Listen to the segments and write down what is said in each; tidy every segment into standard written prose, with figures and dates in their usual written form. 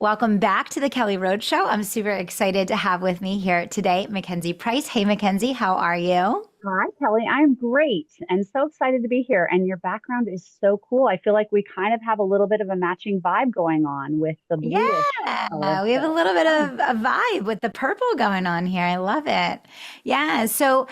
Welcome back to the Kelly Roach Show. I'm super excited to have with me here today MacKenzie Price. Hey, MacKenzie, how are you? Hi, Kelly. I'm great and so excited to be here. And your background is so cool. I feel like we kind of have a little bit of a matching vibe going on with the bluish color. Yeah, we have a So little bit fun. of a vibe with the purple going on here. I love it. Yeah. So,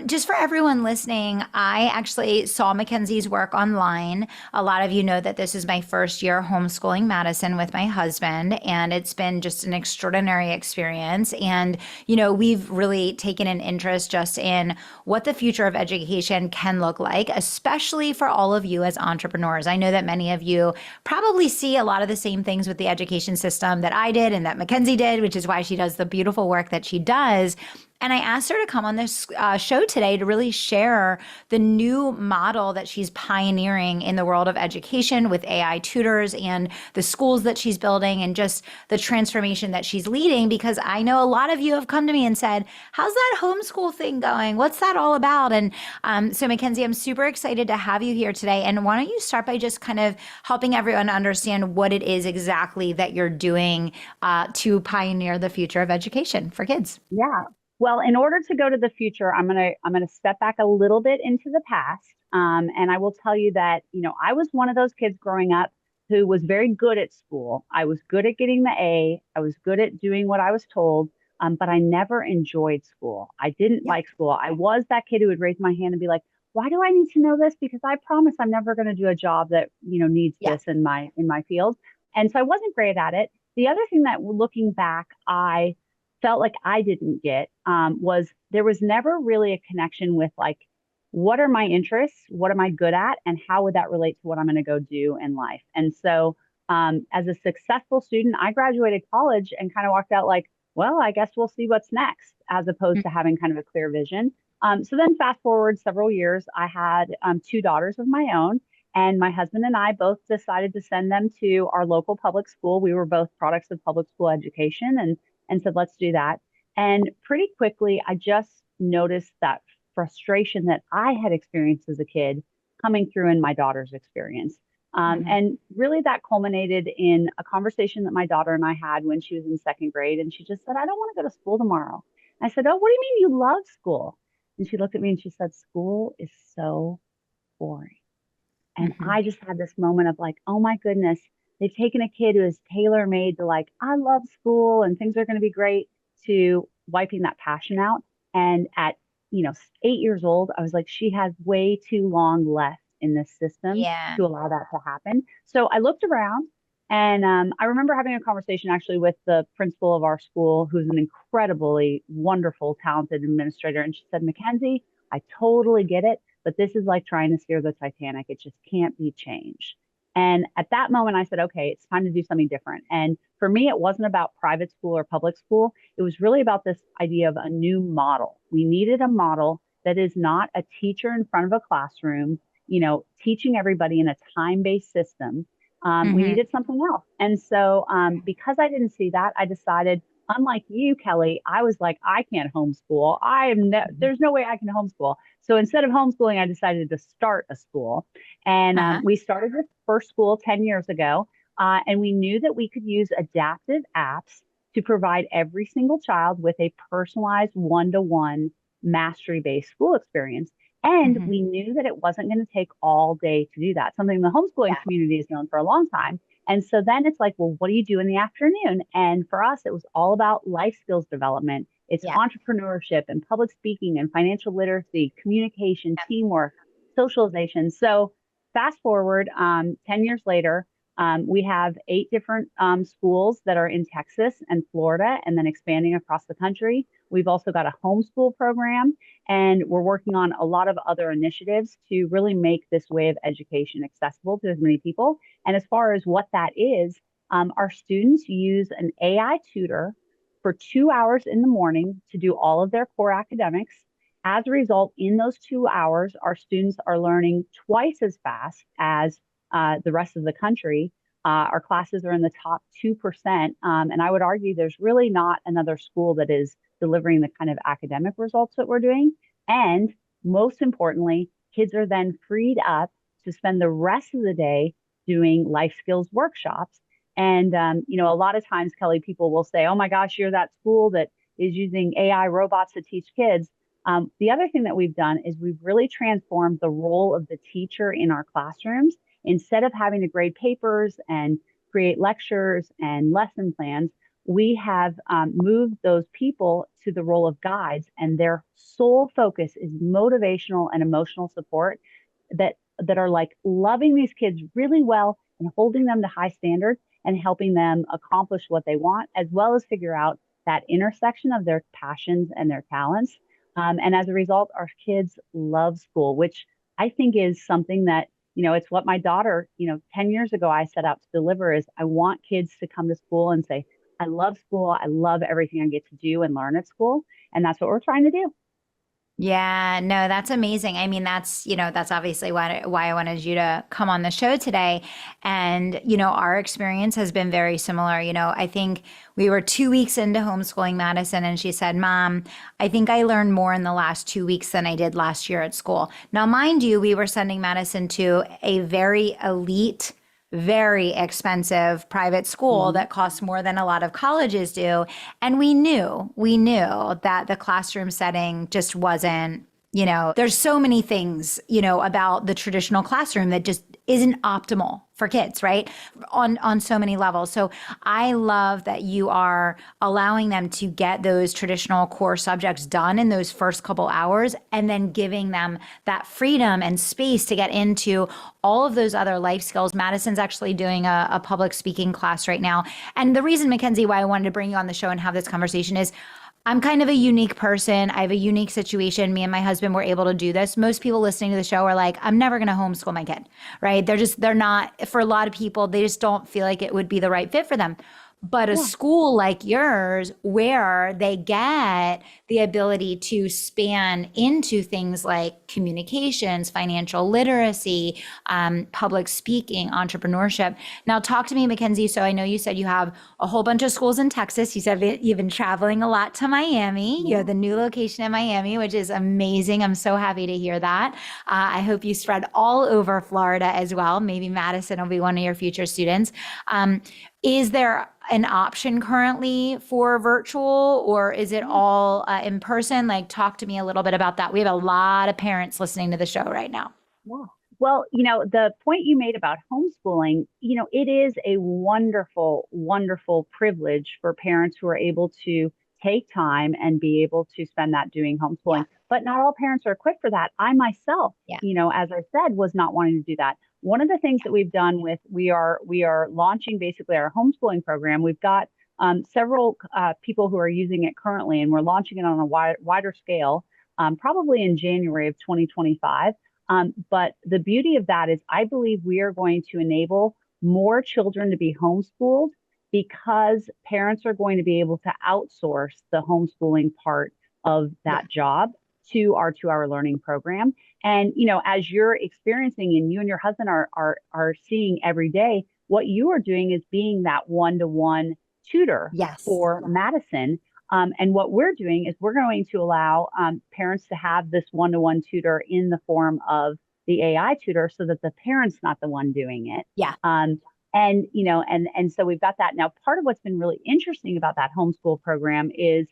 just for everyone listening, I actually saw Mackenzie's work online. A lot of you know that this is my first year homeschooling Madison with my husband, and it's been just an extraordinary experience. And, we've really taken an interest just in what the future of education can look like, especially for all of you as entrepreneurs. I know that many of you probably see a lot of the same things with the education system that I did and that MacKenzie did, which is why she does the beautiful work that she does. And I asked her to come on this show today to really share the new model that she's pioneering in the world of education with AI tutors and the schools that she's building and just the transformation that she's leading. Because I know a lot of you have come to me and said, how's that homeschool thing going? What's that all about? And so, MacKenzie, I'm super excited to have you here today. And why don't you start by just kind of helping everyone understand what it is exactly that you're doing to pioneer the future of education for kids? Yeah. Well, in order to go to the future, I'm gonna step back a little bit into the past. And I will tell you that, I was one of those kids growing up who was very good at school. I was good at getting the A. I was good at doing what I was told. But I never enjoyed school. I didn't Yeah. like school. I was that kid who would raise my hand and be like, why do I need to know this? Because I promise I'm never going to do a job that, needs Yeah. this in my field. And so I wasn't great at it. The other thing that looking back, I felt like I didn't get was there was never really a connection with like, what are my interests? What am I good at? And how would that relate to what I'm going to go do in life? And so, as a successful student, I graduated college and kind of walked out like, well, I guess we'll see what's next, as opposed to having kind of a clear vision. So then, fast forward several years, I had two daughters of my own. And my husband and I both decided to send them to our local public school. We were both products of public school education and said, let's do that. And pretty quickly, I just noticed that frustration that I had experienced as a kid coming through in my daughter's experience. Mhm. And really, that culminated in a conversation that my daughter and I had when she was in second grade. And she just said, I don't want to go to school tomorrow. I said, oh, what do you mean you love school? And she looked at me and she said, school is so boring. And Mhm. I just had this moment of like, oh my goodness, they've taken a kid who is tailor made to like, I love school and things are going to be great to wiping that passion out. And at, 8 years old, I was like, she has way too long left in this system Yeah. to allow that to happen. So I looked around and I remember having a conversation actually with the principal of our school, who's an incredibly wonderful, talented administrator. And she said, Mackenzie, I totally get it, but this is like trying to steer the Titanic. It just can't be changed. And at that moment, I said, okay, it's time to do something different. And for me, it wasn't about private school or public school. It was really about this idea of a new model. We needed a model that is not a teacher in front of a classroom, teaching everybody in a time based system. We Mhm. needed something else. And so, because I didn't see that, I decided, unlike you, Kelly, I was like, I can't homeschool. Mhm. There's no way I can homeschool. So instead of homeschooling, I decided to start a school. And Uh-huh. we started this first school 10 years ago. And we knew that we could use adaptive apps to provide every single child with a personalized one-to-one mastery based school experience. And Mhm. we knew that it wasn't going to take all day to do that, something the homeschooling Yeah. community has known for a long time. And so then it's like, well, what do you do in the afternoon? And for us, it was all about life skills development. It's Yeah. entrepreneurship and public speaking and financial literacy, communication, Yeah. teamwork, socialization. So fast forward 10 years later, we have 8 different schools that are in Texas and Florida and then expanding across the country. We've also got a homeschool program, and we're working on a lot of other initiatives to really make this way of education accessible to as many people. And as far as what that is, our students use an AI tutor for 2 hours in the morning to do all of their core academics. As a result, in those 2 hours, our students are learning twice as fast as the rest of the country. Our classes are in the top 2%. And I would argue there's really not another school that is delivering the kind of academic results that we're doing. And most importantly, kids are then freed up to spend the rest of the day doing life skills workshops. And, a lot of times, Kelly, people will say, oh my gosh, you're that school that is using AI robots to teach kids. The other thing that we've done is we've really transformed the role of the teacher in our classrooms. Instead of having to grade papers and create lectures and lesson plans, we have moved those people to the role of guides, and their sole focus is motivational and emotional support that are like loving these kids really well and holding them to high standards and helping them accomplish what they want, as well as figure out that intersection of their passions and their talents. And as a result, our kids love school, which I think is something that, it's what my daughter, 10 years ago, I set out to deliver is I want kids to come to school and say, I love school. I love everything I get to do and learn at school. And that's what we're trying to do. Yeah, no, that's amazing. I mean, that's obviously why I wanted you to come on the show today. And, our experience has been very similar. I think we were 2 weeks into homeschooling Madison, and she said, Mom, I think I learned more in the last 2 weeks than I did last year at school. Now, mind you, we were sending Madison to a very elite, very expensive private school Mhm. that costs more than a lot of colleges do. And we knew that the classroom setting just wasn't, there's so many things, about the traditional classroom that just isn't optimal for kids, right? On so many levels. So I love that you are allowing them to get those traditional core subjects done in those first couple hours and then giving them that freedom and space to get into all of those other life skills. Madison's actually doing a public speaking class right now. And the reason, MacKenzie, why I wanted to bring you on the show and have this conversation is I'm kind of a unique person. I have a unique situation. Me and my husband were able to do this. Most people listening to the show are like, I'm never going to homeschool my kid, right? They're not, for a lot of people, they just don't feel like it would be the right fit for them. But a Yeah. school like yours, where they get the ability to span into things like communications, financial literacy, public speaking, entrepreneurship. Now, talk to me, MacKenzie. So I know you said you have a whole bunch of schools in Texas. You said you've been traveling a lot to Miami. You have Yeah. the new location in Miami, which is amazing. I'm so happy to hear that. I hope you spread all over Florida as well. Maybe Madison will be one of your future students. Is there an option currently for virtual, or is it Yeah. all in person? Like, talk to me a little bit about that. We have a lot of parents listening to the show right now. Yeah. Well, the point you made about homeschooling, it is a wonderful, wonderful privilege for parents who are able to take time and be able to spend that doing Yeah, homeschooling. But not all parents are equipped for that. I myself, yeah, as I said, was not wanting to do that. One of the things that we've done with we are launching basically our homeschooling program. We've got several people who are using it currently, and we're launching it on a wider scale, probably in January of 2025. But the beauty of that is, I believe we are going to enable more children to be homeschooled because parents are going to be able to outsource the homeschooling part of yeah, that job to our 2 hour learning program. And, as you're experiencing and you and your husband are seeing every day, what you are doing is being that one-to-one tutor yes, for Madison. And what we're doing is we're going to allow parents to have this one-to-one tutor in the form of the AI tutor so that the parent's not the one doing it. yeah, And so we've got that. Now, part of what's been really interesting about that homeschool program is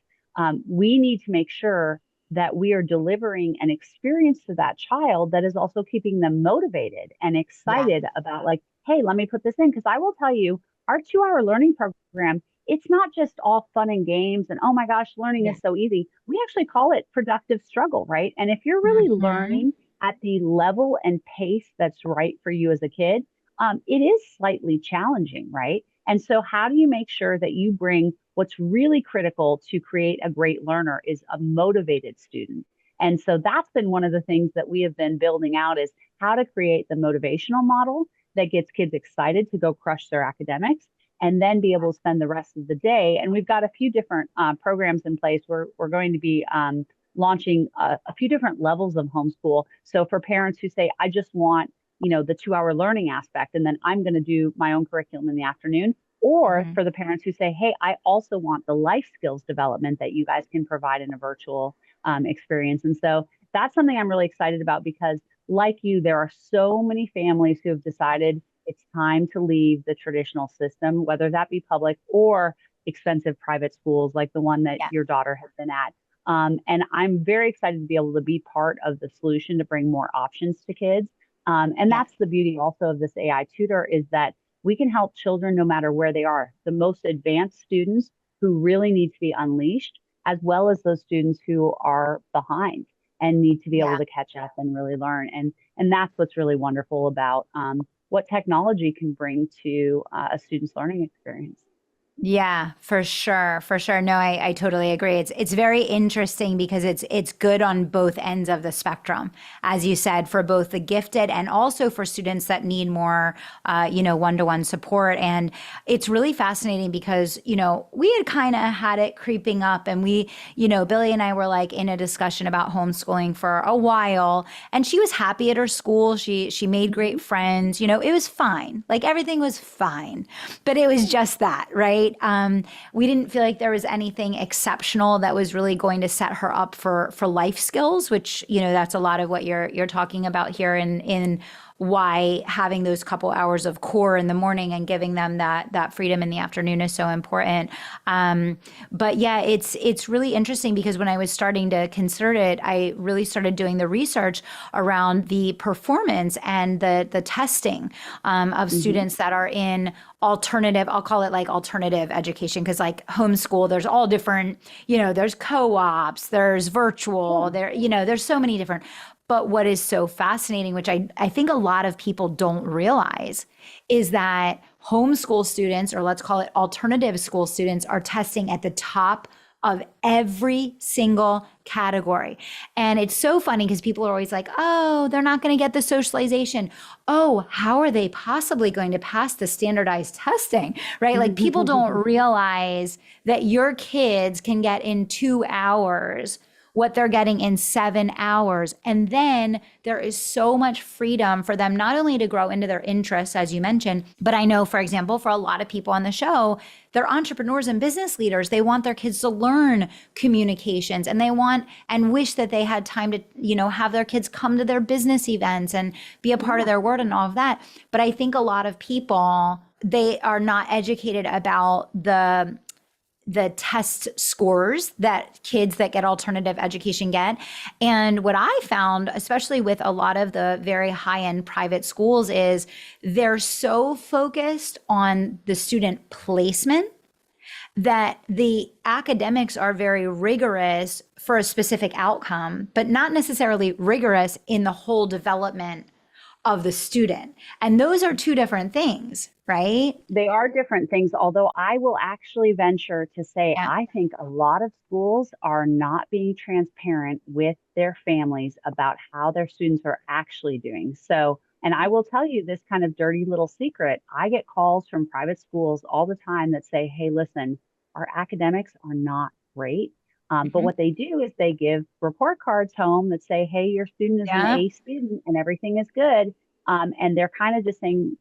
we need to make sure that we are delivering an experience to that child that is also keeping them motivated and yeah, excited about, like, hey, let me put this in. Because I will tell you, our 2 hour learning program, it's not just all fun and games and, oh my gosh, learning yeah. is so easy. We actually call it productive struggle, right? And if you're really Hmm. learning at the level and pace that's right for you as a kid, it is slightly challenging, right? And so, how do you make sure that you bring what's really critical to create a great learner is a motivated student? And so that's been one of the things that we have been building out is how to create the motivational model that gets kids excited to go crush their academics and then be able to spend the rest of the day. And we've got a few different programs in place. We're going to be launching a few different levels of homeschool. So for parents who say, I just want, the 2 hour learning aspect, and then I'm going to do my own curriculum in the afternoon. Or Hmm. for the parents who say, hey, I also want the life skills development that you guys can provide in a virtual experience. And so that's something I'm really excited about because, like you, there are so many families who have decided It's time to leave the traditional system, whether that be public or expensive private schools like the one that Yeah. your daughter has been at. And I'm very excited to be able to be part of the solution to bring more options to kids. And Yeah. that's the beauty also of this AI tutor is that we can help children no matter where they are. The most advanced students who really need to be unleashed, as well as those students who are behind and need to be able Yeah. to catch up and really learn. And that's what's really wonderful about what technology can bring to a student's learning experience. Yeah, for sure. For sure. No, I totally agree. It's very interesting because it's good on both ends of the spectrum, as you said, for both the gifted and also for students that need more, one-to-one support. And it's really fascinating because, we had kind of had it creeping up and Billy and I were like in a discussion about homeschooling for a while and she was happy at her school. She made great friends, it was fine. Like everything was fine, but it was just that, right? We didn't feel like there was anything exceptional that was really going to set her up for life skills, which that's a lot of what you're talking about here in why having those couple hours of core in the morning and giving them that freedom in the afternoon is so important. But yeah, it's really interesting because when I was starting to consider it, I really started doing the research around the performance and the testing of Mm-hmm. students that are in alternative, I'll call it like alternative education, because like homeschool, there's all different, there's co-ops, there's virtual, there's so many different. But what is so fascinating, which I think a lot of people don't realize, is that homeschool students, or let's call it alternative school students, are testing at the top of every single category. And it's so funny because people are always like, oh, they're not going to get the socialization. Oh, how are they possibly going to pass the standardized testing, right? Like people don't realize that your kids can get in 2 hours what they're getting in 7 hours. And then there is so much freedom for them, not only to grow into their interests, as you mentioned, but I know, for example, for a lot of people on the show, they're entrepreneurs and business leaders. They want their kids to learn communications and they want and wish that they had time to, have their kids come to their business events and be a part of their word and all of that. But I think a lot of people, they are not educated about the test scores that kids that get alternative education get. And what I found, especially with a lot of the very high-end private schools, is they're so focused on the student placement that the academics are very rigorous for a specific outcome, but not necessarily rigorous in the whole development of the student. And those are two different things, right? They are different things, although I will actually venture to say Yeah. I think a lot of schools are not being transparent with their families about how their students are actually doing. So, and I will tell you this kind of dirty little secret. I get calls from private schools all the time that say, hey, listen, our academics are not great. But Mhm. what they do is they give report cards home that say, hey, your student is an Yeah. A student and everything is good. And they're kind of just saying,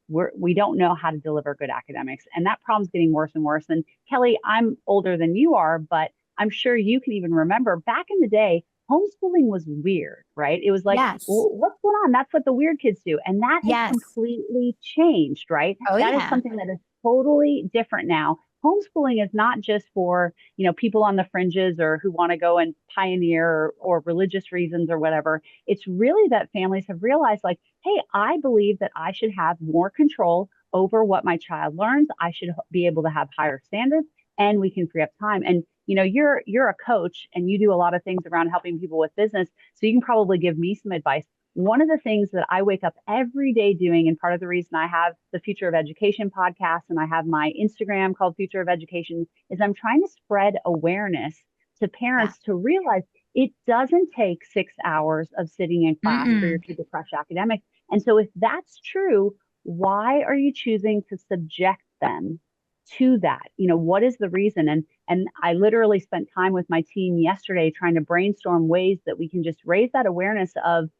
we don't know how to deliver good academics. And that problem's getting worse and worse. And Kelly, I'm older than you are, but I'm sure you can even remember back in the day, homeschooling was weird, right? It was like, Yes. well, what's going on? That's what the weird kids do. And that has Yes. completely changed, right? Oh, That is yeah. something that is totally different now. Homeschooling is not just for, people on the fringes or who want to go and pioneer or religious reasons or whatever. It's really that families have realized like, hey, I believe that I should have more control over what my child learns. I should be able to have higher standards and we can free up time. And you're a coach and you do a lot of things around helping people with business. So you can probably give me some advice. One of the things that I wake up every day doing, and part of the reason I have the Future of Education podcast and I have my Instagram called Future of Education, is I'm trying to spread awareness to Yeah. parents to realize it doesn't take 6 hours of sitting in class for your Mm-mm. kid to crush academics. And so if that's true, why are you choosing to subject them to that? What is the reason? And I literally spent time with my team yesterday trying to brainstorm ways that we can just raise that awareness of,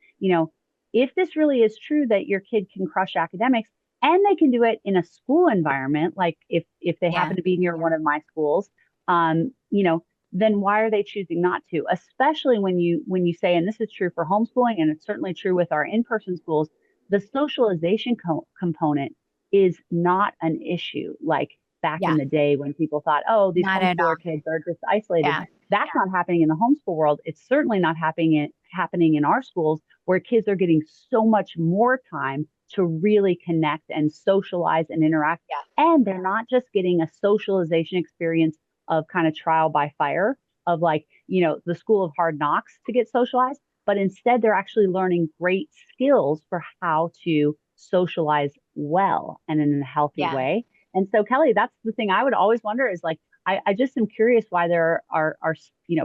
if this really is true that your kid can crush academics and they can do it in a school environment, like if they Yeah. happen to be near one of my schools, then why are they choosing not to? Especially when you say, and this is true for homeschooling, and it's certainly true with our in-person schools, the socialization component is not an issue like back Yeah, in the day when people thought, oh, these not at homeschooler all. kids are just isolated. Yeah. That's not happening in the homeschool world. It's certainly not happening in our schools where kids are getting so much more time to really connect and socialize and interact. Yeah. And they're not just getting a socialization experience of kind of trial by fire of like, the school of hard knocks to get socialized, but instead they're actually learning great skills for how to socialize well and in a healthy Yeah. way. And so, Kelly, that's the thing I would always wonder is like, I just am curious why there are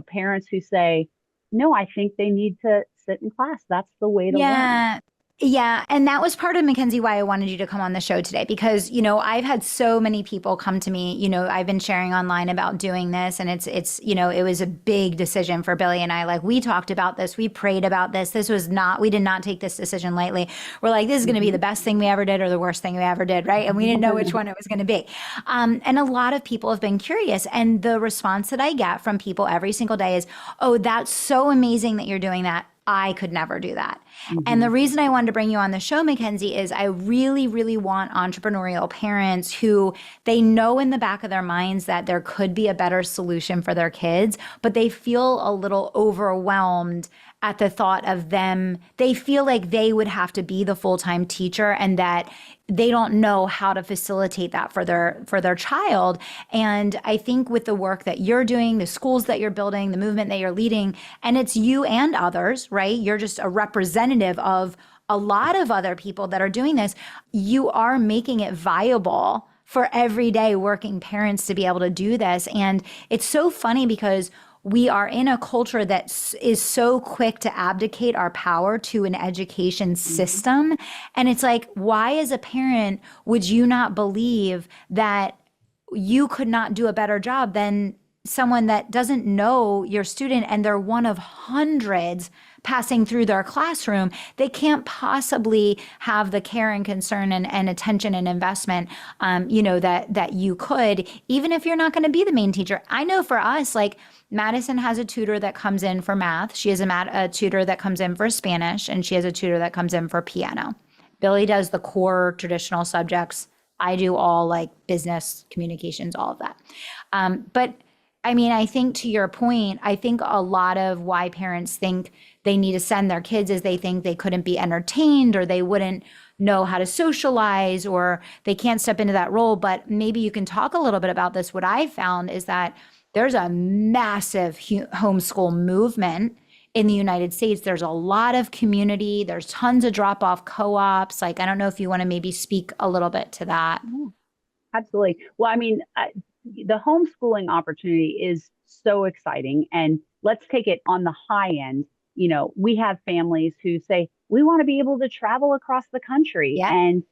parents who say, no, I think they need to sit in class. That's the way to learn. Yeah. Yeah. And that was part of MacKenzie why I wanted you to come on the show today because, I've had so many people come to me, I've been sharing online about doing this and it was a big decision for Billy and I. Like we talked about this, we prayed about this. We did not take this decision lightly. We're like, this is going to be the best thing we ever did or the worst thing we ever did. Right. And we didn't know which one it was going to be. And a lot of people have been curious. And the response that I get from people every single day is, oh, that's so amazing that you're doing that. I could never do that. And the reason I wanted to bring you on the show, MacKenzie, is I really, really want entrepreneurial parents who they know in the back of their minds that there could be a better solution for their kids, but they feel a little overwhelmed at the thought of them. They feel like they would have to be the full-time teacher and that they don't know how to facilitate that for their child. And I think with the work that you're doing, the schools that you're building, the movement that you're leading, and it's you and others, right? You're just a representative of a lot of other people that are doing this. You are making it viable for everyday working parents to be able to do this. And it's so funny because we are in a culture that is so quick to abdicate our power to an education system. And it's like, why as a parent would you not believe that you could not do a better job than someone that doesn't know your student and they're one of hundreds passing through their classroom? They can't possibly have the care and concern and attention and investment, that you could, even if you're not going to be the main teacher. I know for us, like Madison has a tutor that comes in for math. She has a tutor that comes in for Spanish, and she has a tutor that comes in for piano. Billy does the core traditional subjects. I do all like business, communications, all of that. But I mean, I think to your point, I think a lot of why parents think they need to send their kids is they think they couldn't be entertained or they wouldn't know how to socialize or they can't step into that role. But maybe you can talk a little bit about this. What I found is that there's a massive homeschool movement in the United States. There's a lot of community. There's tons of drop-off co-ops. Like, I don't know if you want to maybe speak a little bit to that. Absolutely. Well, I mean, the homeschooling opportunity is so exciting. And let's take it on the high end. We have families who say, we want to be able to travel across the country Yeah. and,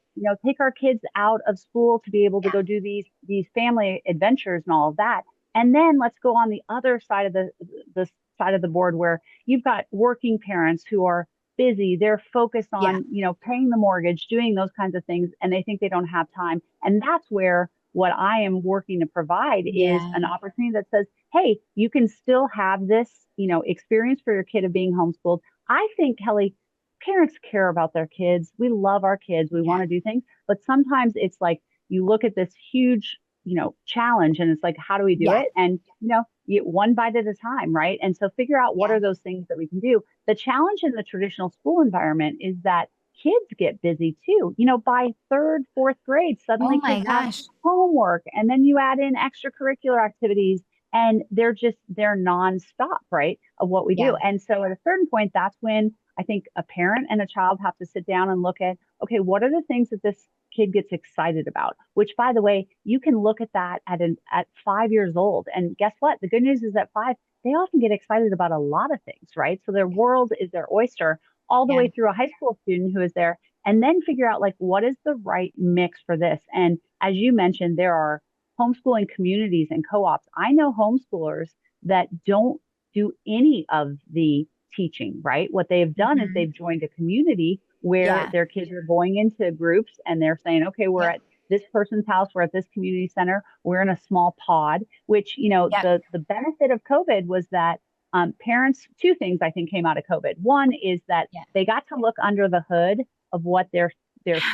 take our kids out of school to be able to go do these family adventures and all of that. And then let's go on the other side of the side of the board where you've got working parents who are busy. They're focused Yeah. on, paying the mortgage, doing those kinds of things, and they think they don't have time. And that's where what I am working to provide is Yeah. an opportunity that says, hey, you can still have this, experience for your kid of being homeschooled. I think, Kelly, parents care about their kids. We love our kids. We want to do things, but sometimes it's like you look at this huge, challenge and it's like, how do we do Yeah. it? And, one bite at a time, right? And so figure out what Yeah. are those things that we can do. The challenge in the traditional school environment is that kids get busy too. By third, fourth grade, Oh suddenly my kids have gosh. homework and then you add in extracurricular activities and they're nonstop, right? Of what we Yeah. do. And so at a certain point, that's when I think a parent and a child have to sit down and look at, okay, what are the things that this kid gets excited about? Which, by the way, you can look at that at 5 years old. And guess what? The good news is at 5, they often get excited about a lot of things, right? So their world is their oyster all the Yeah. way through a high school student who is there and then figure out like what is the right mix for this. And as you mentioned, there are homeschooling communities and co-ops. I know homeschoolers that don't do any of the teaching, right? What they've done is Mhm. they've joined a community where Yeah. their kids are going into groups and they're saying, okay, we're Yeah. at this person's house, we're at this community center, we're in a small pod, which, Yeah. the benefit of COVID was that parents, two things I think came out of COVID. One is that Yeah. they got to look under the hood of what their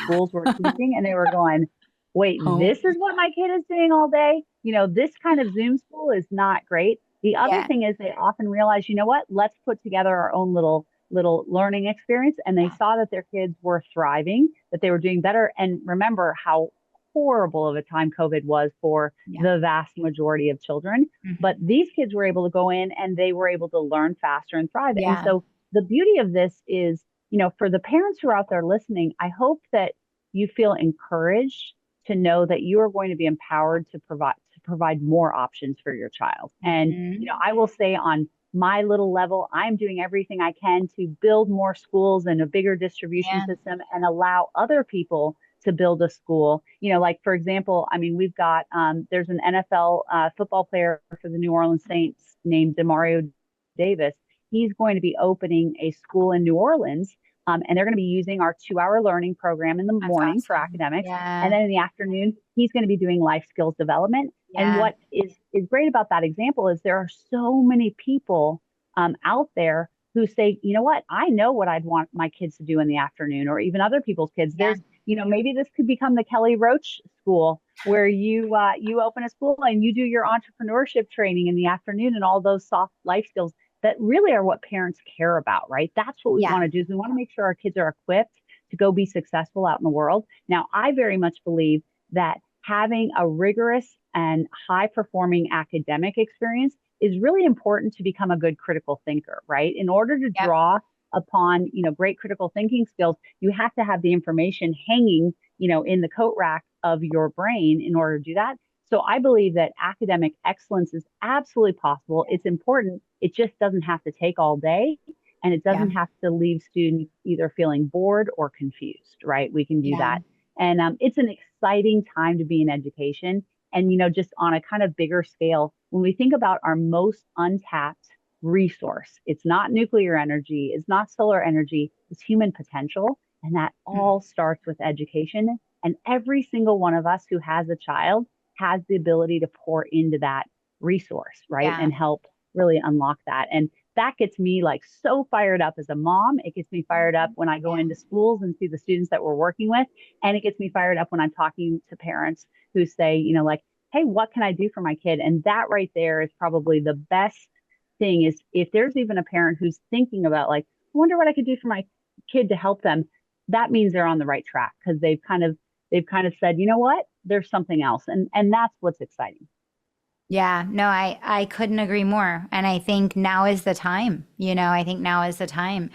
schools were teaching, and they were going, wait, Oh, this is what my kid is doing all day? This kind of Zoom school is not great. The other yeah. thing is they often realize, you know what, let's put together our own little learning experience. And they saw that their kids were thriving, that they were doing better. And remember how horrible of a time COVID was for Yeah. the vast majority of children. But Mhm. these kids were able to go in and they were able to learn faster and thrive. And Yeah. so the beauty of this is, for the parents who are out there listening, I hope that you feel encouraged to know that you are going to be empowered to provide more options for your child. And Mhm. I will say on my little level, I'm doing everything I can to build more schools and a bigger distribution Yeah. system and allow other people to build a school. Like for example, I mean, we've got there's an NFL football player for the New Orleans Saints named Demario Davis. He's going to be opening a school in New Orleans, and they're going to be using our 2-hour learning program in the That's morning for awesome. academics, and Yeah. then in the afternoon, he's going to be doing life skills development. And Yeah. what is great about that example is there are so many people out there who say, you know what, I know what I'd want my kids to do in the afternoon, or even other people's kids. Yeah. Maybe this could become the Kelly Roach School, where you open a school and you do your entrepreneurship training in the afternoon and all those soft life skills that really are what parents care about, right? That's what we Yeah. want to do is we want to make sure our kids are equipped to go be successful out in the world. Now, I very much believe that having a rigorous and high performing academic experience is really important to become a good critical thinker, right? In order to Yep. draw upon, great critical thinking skills, you have to have the information hanging, in the coat rack of your brain in order to do that. So I believe that academic excellence is absolutely possible. It's important. It just doesn't have to take all day, and it Yeah. doesn't have to leave students either feeling bored or confused, right? We can do Yeah. that. And it's an exciting time to be in education. And, just on a kind of bigger scale, when we think about our most untapped resource, it's not nuclear energy, it's not solar energy, it's human potential. And that Mhm. all starts with education. And every single one of us who has a child has the ability to pour into that resource, right? Yeah. And help really unlock that. And that gets me like so fired up as a mom. It gets me fired up when I go Yeah. into schools and see the students that we're working with. And it gets me fired up when I'm talking to parents who say, like, hey, what can I do for my kid? And that right there is probably the best thing is if there's even a parent who's thinking about like, I wonder what I could do for my kid to help them, that means they're on the right track because they've kind of said, you know what, there's something else. And that's what's exciting. Yeah, no, I couldn't agree more. And I think now is the time, I think now is the time.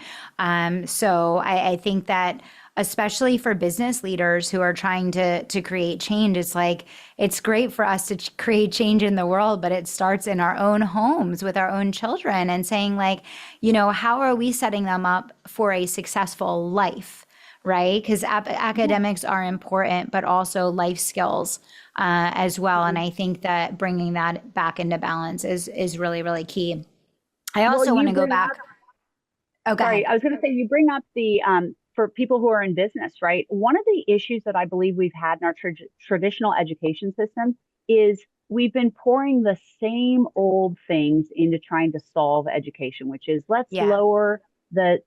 So I think that especially for business leaders who are trying to create change, it's like it's great for us to create change in the world, but it starts in our own homes with our own children and saying like, how are we setting them up for a successful life? Right? Because Yeah. academics are important, but also life skills as well. And I think that bringing that back into balance is really, really key. I Well, also want you to go bring back. up, Oh, go sorry, ahead. I was going to say, you bring up the, for people who are in business, right? One of the issues that I believe we've had in our traditional education system is we've been pouring the same old things into trying to solve education, which is let's Yeah, lower the,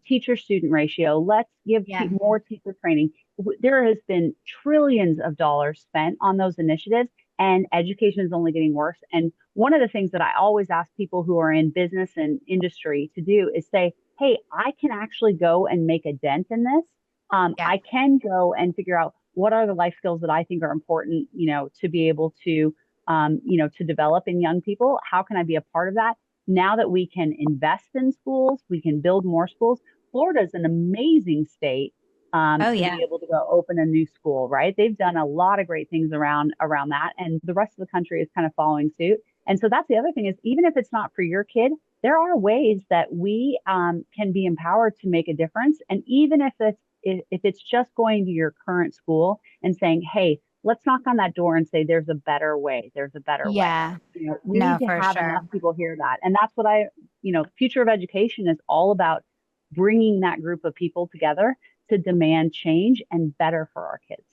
teacher student ratio. Let's give yeah, more teacher training. There has been trillions of dollars spent on those initiatives, and education is only getting worse. And one of the things that I always ask people who are in business and industry to do is say, hey, I can actually go and make a dent in this. yeah, I can go and figure out what are the life skills that I think are important, to be able to develop in young people. How can I be a part of that? Now that we can invest in schools, we can build more schools. Florida is an amazing state oh to yeah, be able to go open a new school, right? They've done a lot of great things around that, and the rest of the country is kind of following suit. And so that's the other thing is even if it's not for your kid, there are ways that we can be empowered to make a difference. And even if it's just going to your current school and saying, hey, let's knock on that door and say there's a better way. There's a better way. yeah. We No, need to for have sure. enough people hear that. And that's what future of education is all about, bringing that group of people together to demand change and better for our kids.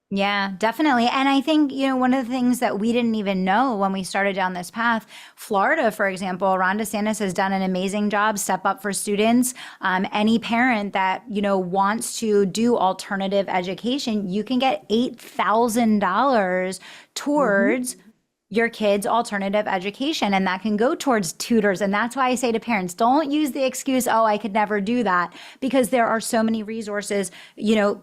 Yeah, definitely. And I think, one of the things that we didn't even know when we started down this path, Florida, for example, Ron DeSantis has done an amazing job, step up for students. Any parent that, wants to do alternative education, you can get $8,000 Hmm. towards your kids' alternative education, and that can go towards tutors. And that's why I say to parents, don't use the excuse, oh, I could never do that, because there are so many resources,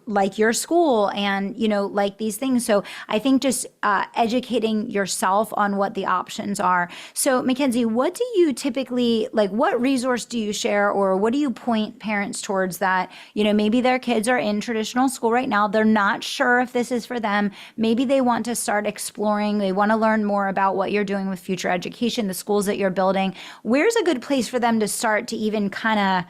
like your school and, like these things. So I think just educating yourself on what the options are. So, MacKenzie, what do you typically like? What resource do you share, or what do you point parents towards that, maybe their kids are in traditional school right now, they're not sure if this is for them, maybe they want to start exploring, they want to learn more about what you're doing with future education, the schools that you're building. Where's a good place for them to start to even kind of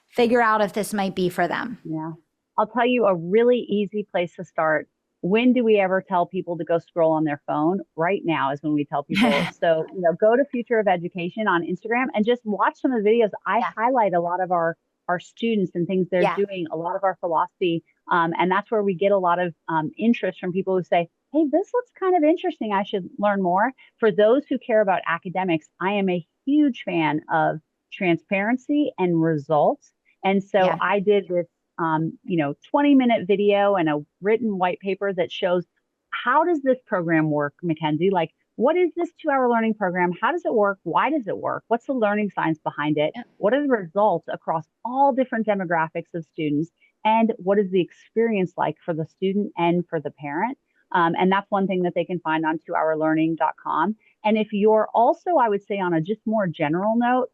figure out if this might be for them? Yeah. I'll tell you a really easy place to start. When do we ever tell people to go scroll on their phone? Right now is when we tell people. So, go to Future of Education on Instagram and just watch some of the videos. I Yeah. highlight a lot of our students and things they're Yeah. doing, a lot of our philosophy. And that's where we get a lot of interest from people who say, hey, this looks kind of interesting. I should learn more. For those who care about academics, I am a huge fan of transparency and results. And so Yeah. I did this 20-minute video and a written white paper that shows how does this program work, MacKenzie? Like, what is this 2-hour learning program? How does it work? Why does it work? What's the learning science behind it? Yeah. What are the results across all different demographics of students? And what is the experience like for the student and for the parent? And that's one thing that they can find on 2hourlearning.com. And if you're also, I would say, on a just more general note,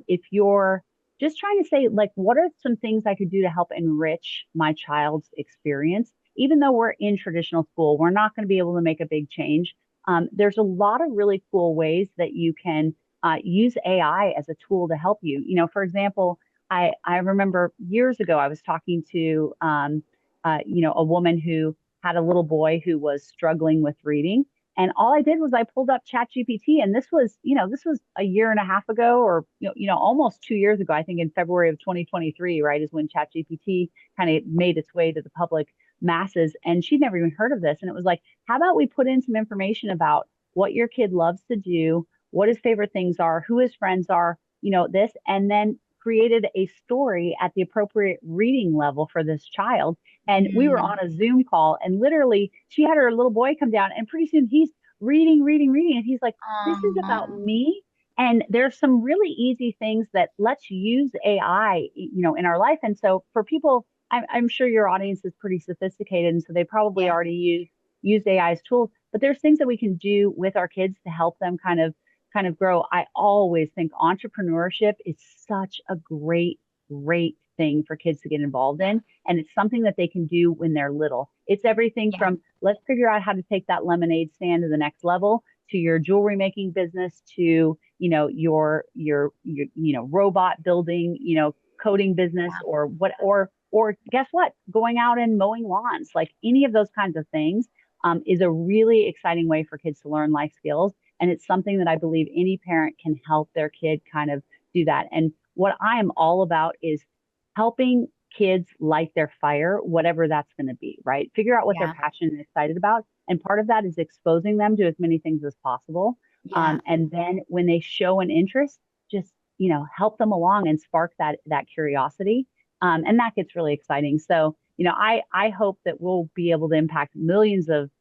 if you're just trying to say, like, what are some things I could do to help enrich my child's experience? Even though we're in traditional school, we're not going to be able to make a big change. There's a lot of really cool ways that you can use AI as a tool to help you. For example, I remember years ago I was talking to a woman who had a little boy who was struggling with reading, and all I did was I pulled up ChatGPT, and this was a year and a half ago, or almost 2 years ago. I think in February of 2023, right, is when ChatGPT kind of made its way to the public masses. And she'd never even heard of this. And it was like, how about we put in some information about what your kid loves to do, what his favorite things are, who his friends are, this, and then created a story at the appropriate reading level for this child. And we were Mm. on a Zoom call, and literally she had her little boy come down, and pretty soon he's reading, reading, reading. And he's like, this is about Um, me. And there's some really easy things that let's use AI, in our life. And so for people, I'm sure your audience is pretty sophisticated, and so they probably yeah. already use AI's tools. But there's things that we can do with our kids to help them kind of grow. I always think entrepreneurship is such a great thing for kids to get involved in. And it's something that they can do when they're little. It's everything Yeah. from let's figure out how to take that lemonade stand to the next level, to your jewelry making business, to your robot building, coding business, Yeah. or what, or guess what, going out and mowing lawns, like any of those kinds of things, is a really exciting way for kids to learn life skills. And it's something that I believe any parent can help their kid kind of do that. And what I am all about is helping kids light their fire, whatever that's going to be, right? Figure out what they're Yeah. passionate and excited about. And part of that is exposing them to as many things as possible. Yeah. And then when they show an interest, just, help them along and spark that curiosity. And that gets really exciting. So, I hope that we'll be able to impact millions of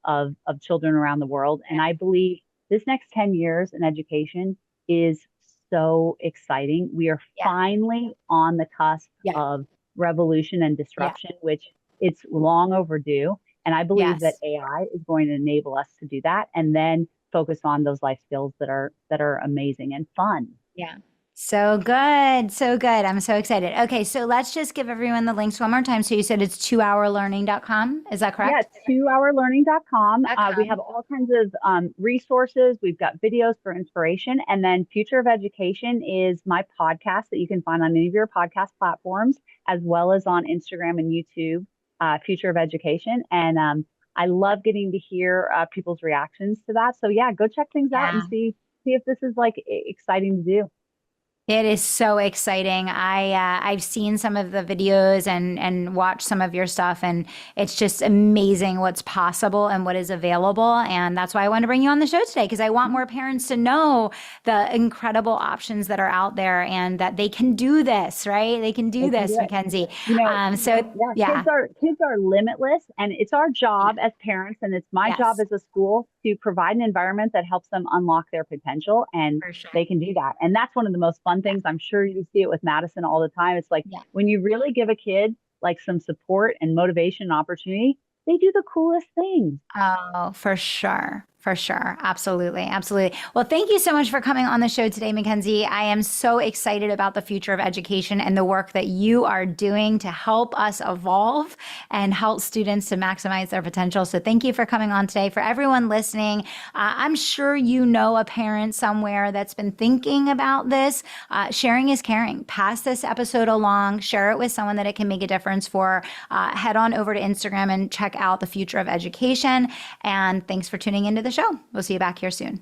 children around the world. And I believe this next 10 years in education is so exciting. We are Yeah. finally on the cusp Yeah. of revolution and Yeah. disruption, which it's long overdue. And I believe that Yes. AI is going to enable us to do that, and then focus on those life skills that are amazing and fun. Yeah. So good. So good. I'm so excited. Okay, so let's just give everyone the links one more time. So you said it's 2hourlearning.com. Is that Yeah, correct? 2hourlearning.com. We have .com. all kinds of resources. We've got videos for inspiration. And then Future of Education is my podcast that you can find on any of your podcast platforms, as well as on Instagram and YouTube, Future of Education. And I love getting to hear people's reactions to that. So yeah, go check things out and Yeah. see if this is like exciting to do. It is so exciting. I've seen some of the videos and watched some of your stuff, and it's just amazing what's possible and what is available. And that's why I want to bring you on the show today, because I want more parents to know the incredible options that are out there and that they can do this, right? They can They do can do this, it. MacKenzie. You know, So yeah, yeah, kids are limitless, and it's our yeah, job as parents, and it's my job yes, as a school to provide an environment that helps them unlock their potential, and for sure. they can do that. And that's one of the most fun things. I'm sure you see it with Madison all the time. It's like Yeah. when you really give a kid like some support and motivation and opportunity, they do the coolest things. Oh, for sure. For sure. Absolutely. Absolutely. Well, thank you so much for coming on the show today, MacKenzie. I am so excited about the future of education and the work that you are doing to help us evolve and help students to maximize their potential. So thank you for coming on today. For everyone listening, I'm sure you know a parent somewhere that's been thinking about this. Sharing is caring. Pass this episode along, share it with someone that it can make a difference for. Head on over to Instagram and check out the future of education. And thanks for tuning into the show. We'll see you back here soon.